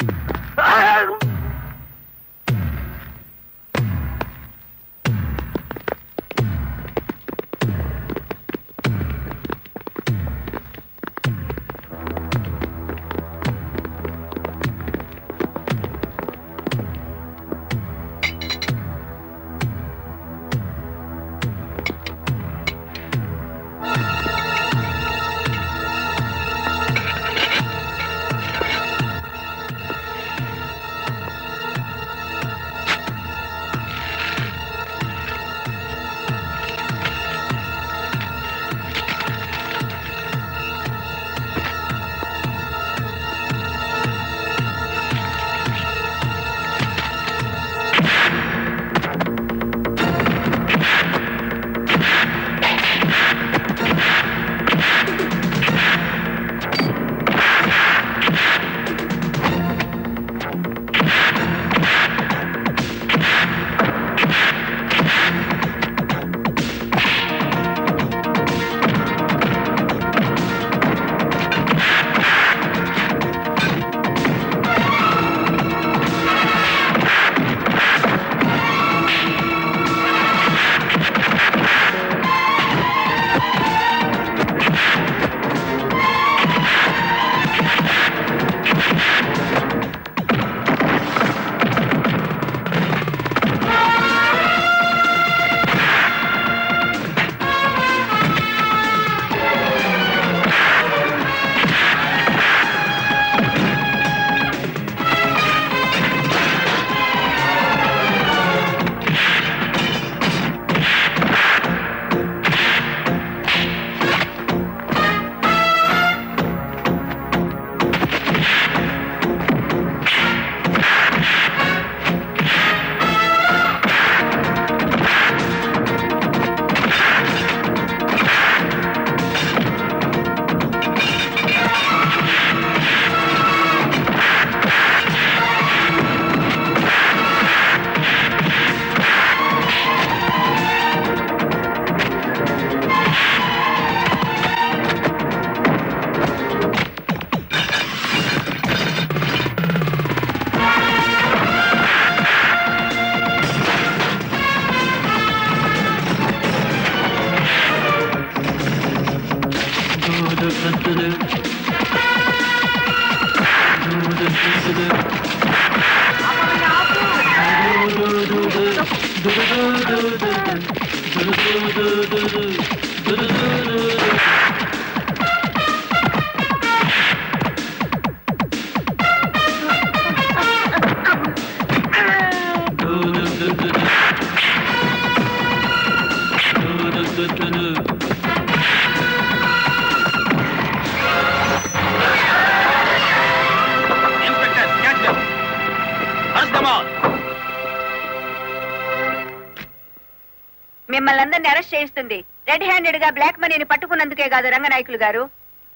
మిమ్మల్ని అందరినీ అరెస్ట్ చేయిస్తుంది రెడ్ హ్యాండెడ్ గా బ్లాక్ మనీని పట్టుకున్నందుకే కాదు రంగనాయకులు గారు,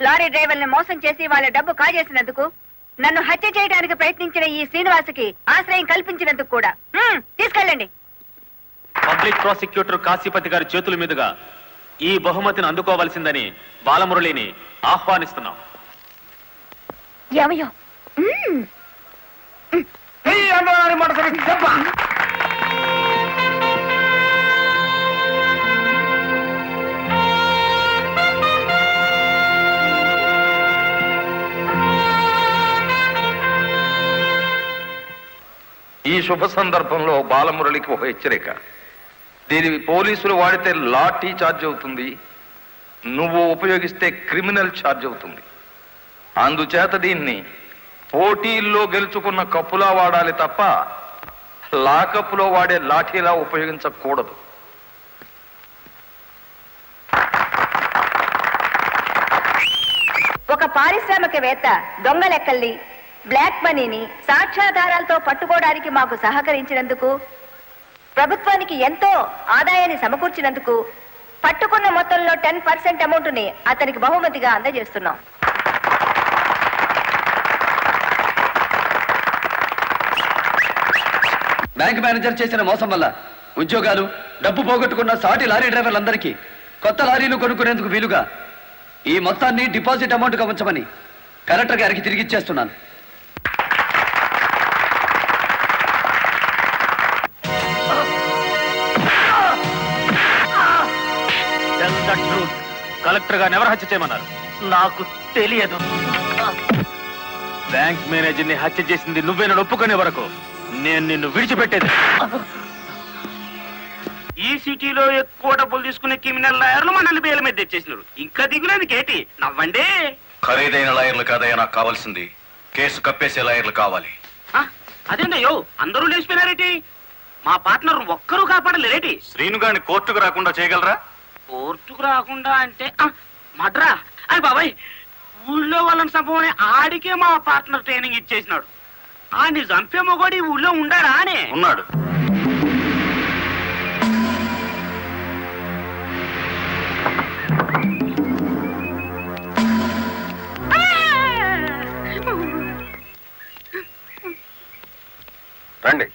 లారీ డ్రైవర్ని మోసం చేసి వాళ్ళ డబ్బు కాజేసినందుకు, నన్ను హత్య చేయడానికి ప్రయత్నించిన ఈ శ్రీనివాసుకి ఆశ్రయం కల్పించినందుకు కూడా. తీసుకెళ్ళండి. పబ్లిక్ ప్రాసిక్యూటర్ కాశీపతి గారి చేతుల మీదుగా ఈ బహుమతిని అందుకోవలసిందని బాలమురళిని ఆహ్వానిస్తున్నాం. ఏమయ్యో ఈ శుభ సందర్భంలో బాలమురళికి ఒక హెచ్చరిక. దీని పోలీసులు వాడితే లాఠీ ఛార్జ్ అవుతుంది, నువ్వు ఉపయోగిస్తే క్రిమినల్ ఛార్జ్ అవుతుంది. అందుచేత దీన్ని పోటీల్లో గెలుచుకున్న కప్పులా వాడాలి తప్ప లాకప్పులో వాడే లాఠీలా ఉపయోగించకూడదు. ఒక పారిశ్రామికవేత్త దొంగ లెక్కల్ని, బ్లాక్ మనీని సాక్ష్యాధారాలతో పట్టుకోవడానికి మాకు సహకరించినందుకు, ప్రభుత్వానికి ఎంతో ఆదాయాన్ని సమకూర్చినందుకు పట్టుకున్న మొత్తంలో 10% అమౌంట్ ని అతనికి బహుమతిగా అందజేస్తున్నాం. బ్యాంక్ మేనేజర్ చేసిన మోసం వల్ల ఉద్యోగాలు, డబ్బు పోగొట్టుకున్న సాటి లారీ డ్రైవర్లందరికీ కొత్త లారీలు కొనుక్కునేందుకు వీలుగా ఈ మొత్తాన్ని డిపాజిట్ అమౌంట్గా ఉంచమని కలెక్టర్ గారికి తిరిగిచ్చేస్తున్నాను. కలెక్టర్ గారిని ఎవరు హత్య చేయమన్నారు? నాకు తెలియదు. బ్యాంక్ మేనేజర్ ని హత్య చేసింది నువ్వేనని ఒప్పుకునే వరకు నేను నిన్ను విడిచిపెట్టేది. ఈ సిటీలో ఎక్కువ డబ్బులు తీసుకునే క్రిమినల్ లాయర్లు మనల్ని బేల మీద తెచ్చేసినారు. ఇంకా దిగులేదు కేటి, నవ్వండి. ఖరీదైన లాయర్లు కాదయ్యా నాకు కావాల్సింది, కేసు కప్పేసే లాయర్లు కావాలి. అదేందయ్యో అందరూ లేచిపోయినారేటి? మా పార్ట్నర్ ఒక్కరూ కాపాడలేరేటి? శ్రీను గారిని కోర్టుకు రాకుండా చేయగలరా? కోర్టుకు రాకుండా అంటే మడ్రా అని బాబాయ్, ఊళ్ళో వాళ్ళని చంపమని ఆడికే మా పార్ట్నర్ ట్రైనింగ్ ఇచ్చేసినాడు. ఆడిని చంపే మొగోడి ఊళ్ళో ఉండాడా అని? ఉన్నాడు. రండి.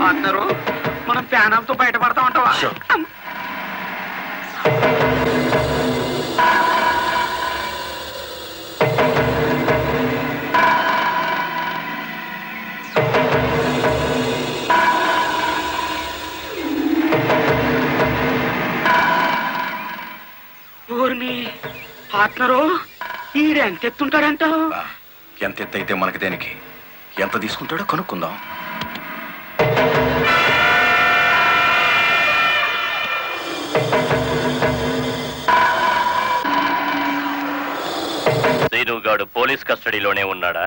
పార్ట్నరు మనం ప్యానల్తో బయటపడతా ఉంటావా? ఊర్మి పార్ట్నరు ఈడెంత ఎత్తుంటాడంటావు? ఎంత ఎత్తైతే మనకి దేనికి, ఎంత తీసుకుంటాడో కనుక్కుందాం. శ్రీనుగాడు పోలీస్ కస్టడీలోనే ఉన్నాడా?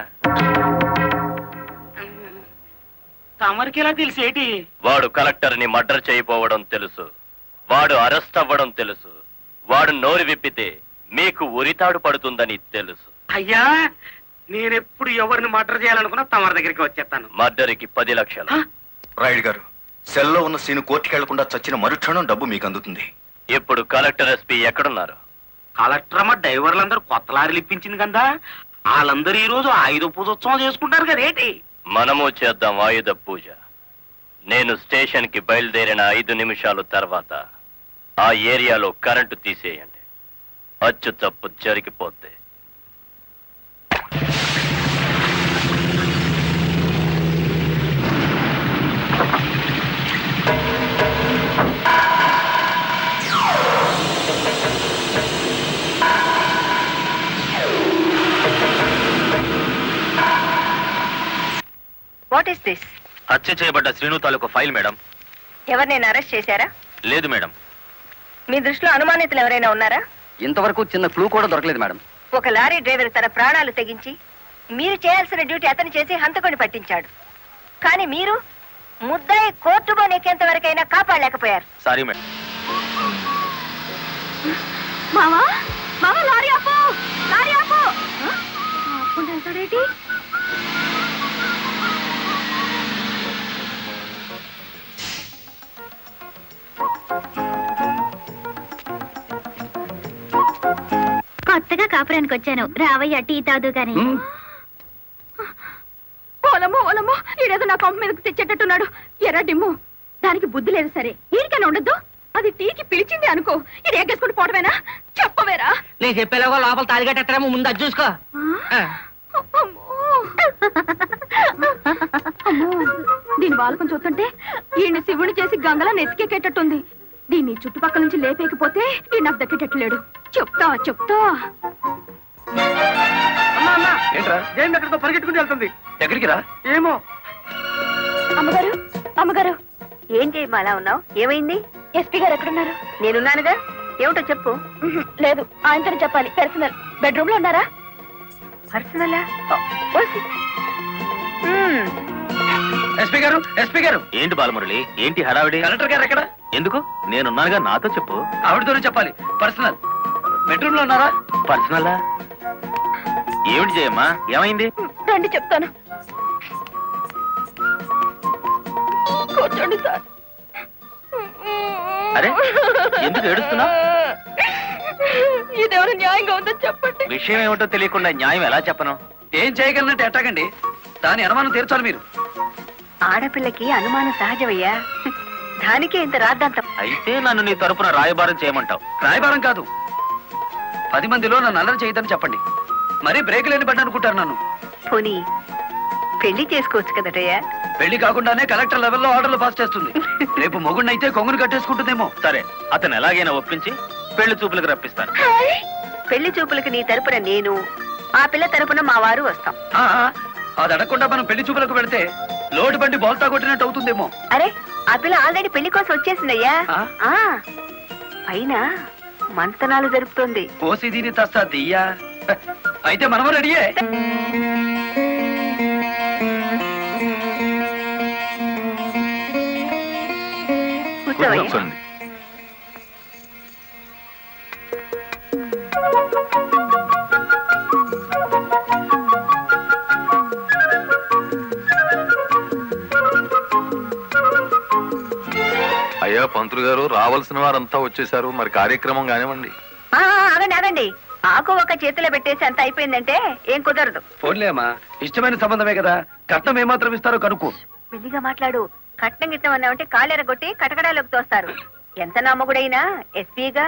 తమరికి ఎలా తెలిసేటి? వాడు కలెక్టర్ ని మర్డర్ చేయబోవడం తెలుసు, వాడు అరెస్ట్ అవ్వడం తెలుసు, వాడు నోరు విప్పితే మీకు ఉరితాడు పడుతుందని తెలుసు. అయ్యా నేనెప్పుడు ఎవరిని మర్డర్ చేయాలనుకున్నా తమరి దగ్గరికి వచ్చేస్తాను. మర్డర్కి 10 లక్షలు. రాయుడు గారు, సెల్లో ఉన్న సీను కోర్టుకి వెళ్లకుండా చచ్చిన మరుక్షణం డబ్బు మీకు అందుతుంది. ఇప్పుడు కలెక్టర్ ఎస్పీ ఎక్కడున్నారు? కలెక్టర్ అమ్మ డ్రైవర్లందరూ కొత్త లారీలు ఇప్పించింది కదా, వాళ్ళందరూ ఈ రోజు ఆయుధ పూజోత్సవం చేసుకుంటారు కదేటి? మనము చేద్దాం ఆయుధ పూజ. నేను స్టేషన్ కి బయలుదేరిన 5 నిమిషాల తర్వాత ఆ ఏరియాలో కరెంటు తీసేయండి. అచ్చు తప్పు జరిగిపోద్ది. What is this? హత్య చేయబడ్డ శ్రీను తాలూకు ఫైల్ మేడం. ఎవరినైనా అరెస్ట్ చేశారా? లేదు మేడం. మీ దృష్టిలో అనుమానితులు ఎవరైనా ఉన్నారా? ఇంతవరకు చిన్న క్లూ కూడా దొరకలేదు మేడం. ఒక లారీ డ్రైవర్ తన ప్రాణాలు తెగించి మీరు చేయాల్సిన డ్యూటీ అతను చేసి హంతకుని పట్టించాడు. కానీ మీరు ముద్దాయి కోర్టులో నెక్కేంత వరకైనా కాపాడలేకపోయారు. Sorry madam. మావా మావా లారీ ఆపు, లారీ ఆపు. ఆపుకుంటూ వెళ్తాడేంటి? కొత్తగా కాపురానికి వచ్చాను, రావయ్య టీ తాదు గాని. ఓలమ్మో ఓలమ్మో, ఈడేదో నా కొంప మీదకి తెచ్చేటట్టున్నాడు. ఎర్ర డిమ్ము, దానికి బుద్ధి లేదు. సరే ఈడికైనా ఉండద్దు, అది టీకి పిలిచింది అనుకో, ఇది ఎగ్గేసుకుంటూ పోవటమేనా? చెప్పవేరా? నేను చెప్పేలాగో లోపల తాలిగట్టేమో ముందు అది చూసుకో. అమ్మో, దీని బాలకం చూస్తుంటే ఈయన శివుని చేసి గంగలా నెత్తికెక్కేటట్టుంది. దీన్ని చుట్టుపక్కల నుంచి లేపేకపోతే ఈ నాకు దక్కేటట్లేడు. చెప్తా చెప్తా. ఏంట్రా? జయం ఎక్కడికో పరిగెట్టుకుని వెళ్తుంది. ఎక్కడికి రా? ఏమో. అమ్మగారు అమ్మగారు, ఏం చేయమ్మా అలా ఉన్నావు? ఏమైంది? ఎస్పీ గారు ఎక్కడున్నారు? నేనున్నానుగా, ఏమిటో చెప్పు. లేదు, ఆయనతోనే చెప్పాలి. పర్సనల్. బెడ్రూమ్ లో ఉన్నారా? పర్సనలా? ఎస్పీ గారు, ఎస్పీ గారు. ఏంటి బాలమురళి, ఏంటి హడావిడి? కలెక్టర్ గారు ఎక్కడ? ఎందుకు? నేనున్నానుగా, నాతో చెప్పు. ఆవిడతోనే చెప్పాలి. పర్సనల్. బెడ్రూమ్ లో ఉన్నారా? పర్సనలా? ఏమిటి జయమ్మా, ఏమైంది? రండి చెప్తాను. కూర్చోండి సార్. అరే, ఎందుకు ఏడుస్తున్నావ్? ఇదేమైనా న్యాయంగా ఉందో చెప్పండి. విషయం ఏమిటో తెలియకుండా న్యాయం ఎలా చెప్పను? ఏం చేయగలనంటే ఎట్టాగండి? దాని అనుమానం తీర్చాలి మీరు. ఆడపిల్లకి అనుమానం సహజమయ్యా, దానికే ఇంత రాద్దాంతం. అయితే నన్ను నీ తరపున రాయబారం చేయమంటావు? రాయబారం కాదు, 10 మందిలో నన్ను అల్లరి చేయదని చెప్పండి. మరీ బ్రేక్ లేని బండి అనుకుంటారు నన్ను. పోనీ పెళ్లి చేసుకోవచ్చు కదటయ్యా. పెళ్లి కాకుండానే కలెక్టర్ లెవెల్లో ఆర్డర్లు పాస్ చేస్తుంది. రేపు మొగుడినైతే కొంగును కట్టేసుకుంటుందేమో. సరే, అతను ఎలాగైనా ఒప్పించి పెళ్లి చూపులకు రప్పిస్తాను. పెళ్లి చూపులకు నీ తరపున నేను, ఆ పిల్ల తరపున మా వారు వస్తాం. అది అడగకుండా మనం పెళ్లి చూపులకు పెడితే లోటు బండి బోల్తా కొట్టినట్టు అవుతుందేమో. అరే, ఆ పిల్ల ఆల్రెడీ పెళ్లి కోసం వచ్చేసిందయ్యా. ఆ? పైన మంతనాలు జరుపుతోంది. కోసి దీని తస్తా దియ్యా. అయితే మనము రెడీయే. కూర్చోవయ్యా. అయ్యా పంతులు గారు, రావాల్సిన వారంతా వచ్చేసారు, మరి కార్యక్రమం కానివ్వండి. ఆగండి ఆగండి, ఆకు ఒక చేతిలో పెట్టేసి అంత అయిపోయిందంటే ఏం కుదరదు. ఫోన్లే అమ్మా, ఇష్టమైన సంబంధమే కదా, కట్నం ఏమాత్రం ఇస్తారో కనుక్కో. మెల్లిగా మాట్లాడు. కట్నం గిట్నం అన్నామంటే కాళ్ళెరగొట్టి కటకడాలోకి తోస్తారు. ఎంత నమ్మగుడైనా ఎస్పీగా.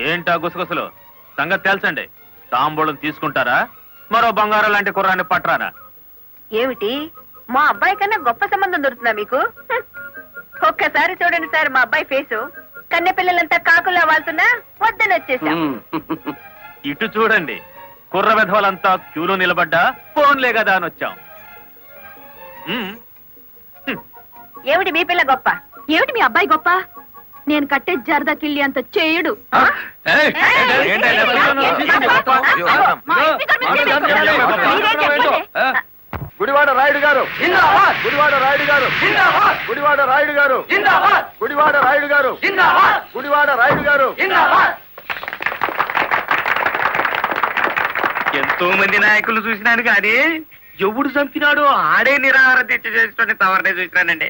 ఏంటా గుసగుసలు? సంగతి తెలుసండి. తాంబూలం తీసుకుంటారా, మరో బంగారం లాంటి కుర్రాన్ని పట్టరానా? ఏమిటి, మా అబ్బాయి కన్నా గొప్ప సంబంధం దొరుకుతుందా మీకు? ఒక్కసారి చూడండి సార్ మా అబ్బాయి ఫేసు. కన్నె పిల్లలంతా కాకులా వాళ్తున్నా వద్దని వచ్చేసా. ఇటు చూడండి, కుర్ర విధవలంతా క్యూలో నిలబడ్డా ఫోన్లే కదా అని వచ్చాం. ఏమిటి మీ పిల్ల గొప్ప? ఏమిటి మీ అబ్బాయి గొప్ప? నేను కట్టే జరదా కిళ్ళి అంత చేయడు. గుడివాడ రాయుడు గారు, గుడివాడ రాయుడు గారు, గుడివాడ రాయుడు గారు, గుడివాడ రాయుడు గారు, గుడివాడ రాయుడు గారు. ఎంతో మంది నాయకులు చూసినాను కానీ ఎవడు చంపినాడో ఆడే నిరాహార దీక్ష చేసుకుని తవరనే చూసినానండి.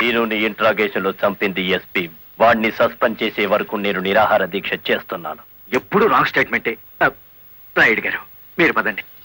నేను ఇంట్రాగేషన్ లో చంపింది ఎస్పీ. వాడిని సస్పెండ్ చేసే వరకు నేను నిరాహార దీక్ష చేస్తున్నాను. ఎప్పుడు రాంగ్ స్టేట్మెంటే. రాయుడు గారు, మీరు పదండి.